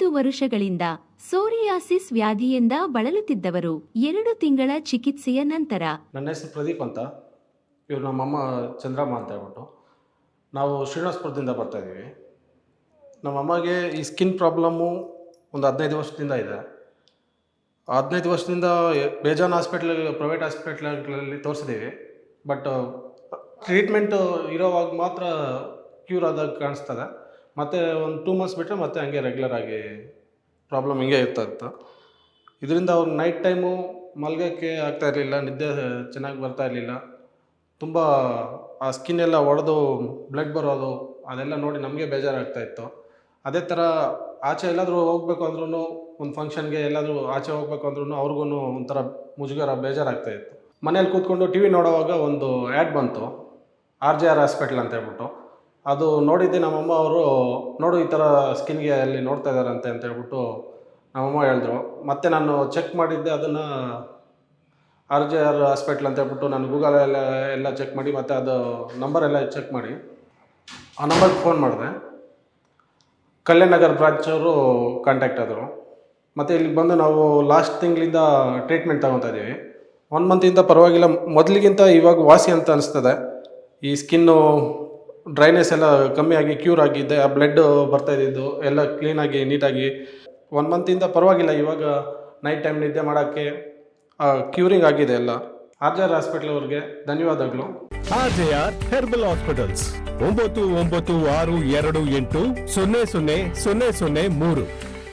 5 ವರುಷಗಳಿಂದ psoriasis ವ್ಯಾಧಿಯಿಂದ ಬಳಲುತ್ತಿದ್ದವರು 2 ತಿಂಗಳ ಚಿಕಿತ್ಸೆಯ ನಂತರ. ನನ್ನ ಹೆಸರು ಪ್ರದೀಪ್ ಅಂತ. ಇವರು ನಮ್ಮಮ್ಮ ಚಂದ್ರಮ್ಮ ಅಂತ ಹೇಳ್ಬಿಟ್ಟು. ನಾವು ಶ್ರೀನಿವಾಸಪುರದಿಂದ ಬರ್ತಾಯಿದ್ದೀವಿ. ನಮ್ಮಮ್ಮಗೆ ಈ ಸ್ಕಿನ್ ಪ್ರಾಬ್ಲಮ್ಮು ಒಂದು 15 ವರ್ಷದಿಂದ ಇದೆ. 15 ವರ್ಷದಿಂದ ಬೇಜಾನ್ ಪ್ರೈವೇಟ್ ಹಾಸ್ಪಿಟ್ಲ್ಗಳಲ್ಲಿ ತೋರಿಸಿದ್ದೀವಿ. ಬಟ್ ಟ್ರೀಟ್ಮೆಂಟು ಇರೋವಾಗ ಮಾತ್ರ ಕ್ಯೂರ್ ಆದಾಗ ಕಾಣಿಸ್ತದೆ. ಮತ್ತು ಒಂದು 2 ಮಂತ್ಸ್ ಬಿಟ್ಟರೆ ಮತ್ತೆ ಹಂಗೆ ರೆಗ್ಯುಲರಾಗಿ ಪ್ರಾಬ್ಲಮ್ ಹಿಂಗೆ ಇರ್ತಾಯಿತ್ತು. ಇದರಿಂದ ಅವ್ರು ನೈಟ್ ಟೈಮು ಮಲಗೋಕ್ಕೆ ಆಗ್ತಾಯಿರಲಿಲ್ಲ, ನಿದ್ದೆ ಚೆನ್ನಾಗಿ ಬರ್ತಾಯಿರಲಿಲ್ಲ. ತುಂಬ ಆ ಸ್ಕಿನ್ ಎಲ್ಲ ಒಡೆದು ಬ್ಲಡ್ ಬರೋದು ಅದೆಲ್ಲ ನೋಡಿ ನಮಗೆ ಬೇಜಾರಾಗ್ತಾಯಿತ್ತು. ಅದೇ ಥರ ಆಚೆ ಎಲ್ಲಾದರೂ ಹೋಗ್ಬೇಕು ಅಂದ್ರೂ, ಒಂದು ಫಂಕ್ಷನ್ಗೆ ಎಲ್ಲಾದರೂ ಆಚೆ ಹೋಗ್ಬೇಕು ಅಂದ್ರೂ ಅವ್ರಿಗೂ ಒಂಥರ ಮುಜುಗರ ಬೇಜಾರಾಗ್ತಾಯಿತ್ತು. ಮನೇಲಿ ಕೂತ್ಕೊಂಡು ಟಿ ವಿ ನೋಡೋವಾಗ ಒಂದು ಆ್ಯಡ್ ಬಂತು, RJR ಹಾಸ್ಪಿಟ್ಲ್ ಅಂತ ಹೇಳ್ಬಿಟ್ಟು. ಅದು ನೋಡಿದ್ದೆ ನಮ್ಮಮ್ಮ ಅವರು, ನೋಡು ಈ ಥರ ಸ್ಕಿನ್ಗೆ ಅಲ್ಲಿ ನೋಡ್ತಾ ಇದ್ದಾರಂತೆ ಅಂತ ಹೇಳ್ಬಿಟ್ಟು ನಮ್ಮಮ್ಮ ಹೇಳಿದ್ರು. ಮತ್ತು ನಾನು ಚೆಕ್ ಮಾಡಿದ್ದೆ ಅದನ್ನು RJR ಹಾಸ್ಪಿಟ್ಲ್ ಅಂತ ಹೇಳ್ಬಿಟ್ಟು ನಾನು ಗೂಗಲೆಲ್ಲ ಚೆಕ್ ಮಾಡಿ ಮತ್ತು ಅದು ನಂಬರೆಲ್ಲ ಚೆಕ್ ಮಾಡಿ ಆ ನಂಬರ್ಗೆ ಫೋನ್ ಮಾಡಿದೆ. ಕಲ್ಯಾಣ ನಗರ್ ಬ್ರಾಂಚವರು ಕಾಂಟ್ಯಾಕ್ಟ್ ಆದರು. ಮತ್ತು ಇಲ್ಲಿಗೆ ಬಂದು ನಾವು ಲಾಸ್ಟ್ ತಿಂಗಳಿಂದ ಟ್ರೀಟ್ಮೆಂಟ್ ತೊಗೊತಾ ಇದ್ದೀವಿ. 1 ಮಂತಿಂದ ಪರವಾಗಿಲ್ಲ, ಮೊದಲಿಗಿಂತ ಇವಾಗ ವಾಸಿ ಅಂತ ಅನಿಸ್ತದೆ. ಈ ಸ್ಕಿನ್ನು ಡ್ರೈನೆಸ್ ಎಲ್ಲ ಕಮ್ಮಿಯಾಗಿ ಕ್ಯೂರ್ ಆಗಿದ್ದೆ, ಆ ಬ್ಲಡ್ ಬರ್ತಾಯಿದ್ದು ಎಲ್ಲ ಕ್ಲೀನಾಗಿ ನೀಟಾಗಿ 1 ಮಂತಿಂದ ಪರವಾಗಿಲ್ಲ. ಇವಾಗ ನೈಟ್ ಟೈಮ್ ನಿದ್ದೆ ಮಾಡೋಕ್ಕೆ ಕ್ಯೂರಿಂಗ್ ಆಗಿದೆ ಎಲ್ಲ. RJR ಹಾಸ್ಪಿಟಲ್ ಅವ್ರಿಗೆ ಧನ್ಯವಾದಗಳು. RJR herbal hospitals 9962280003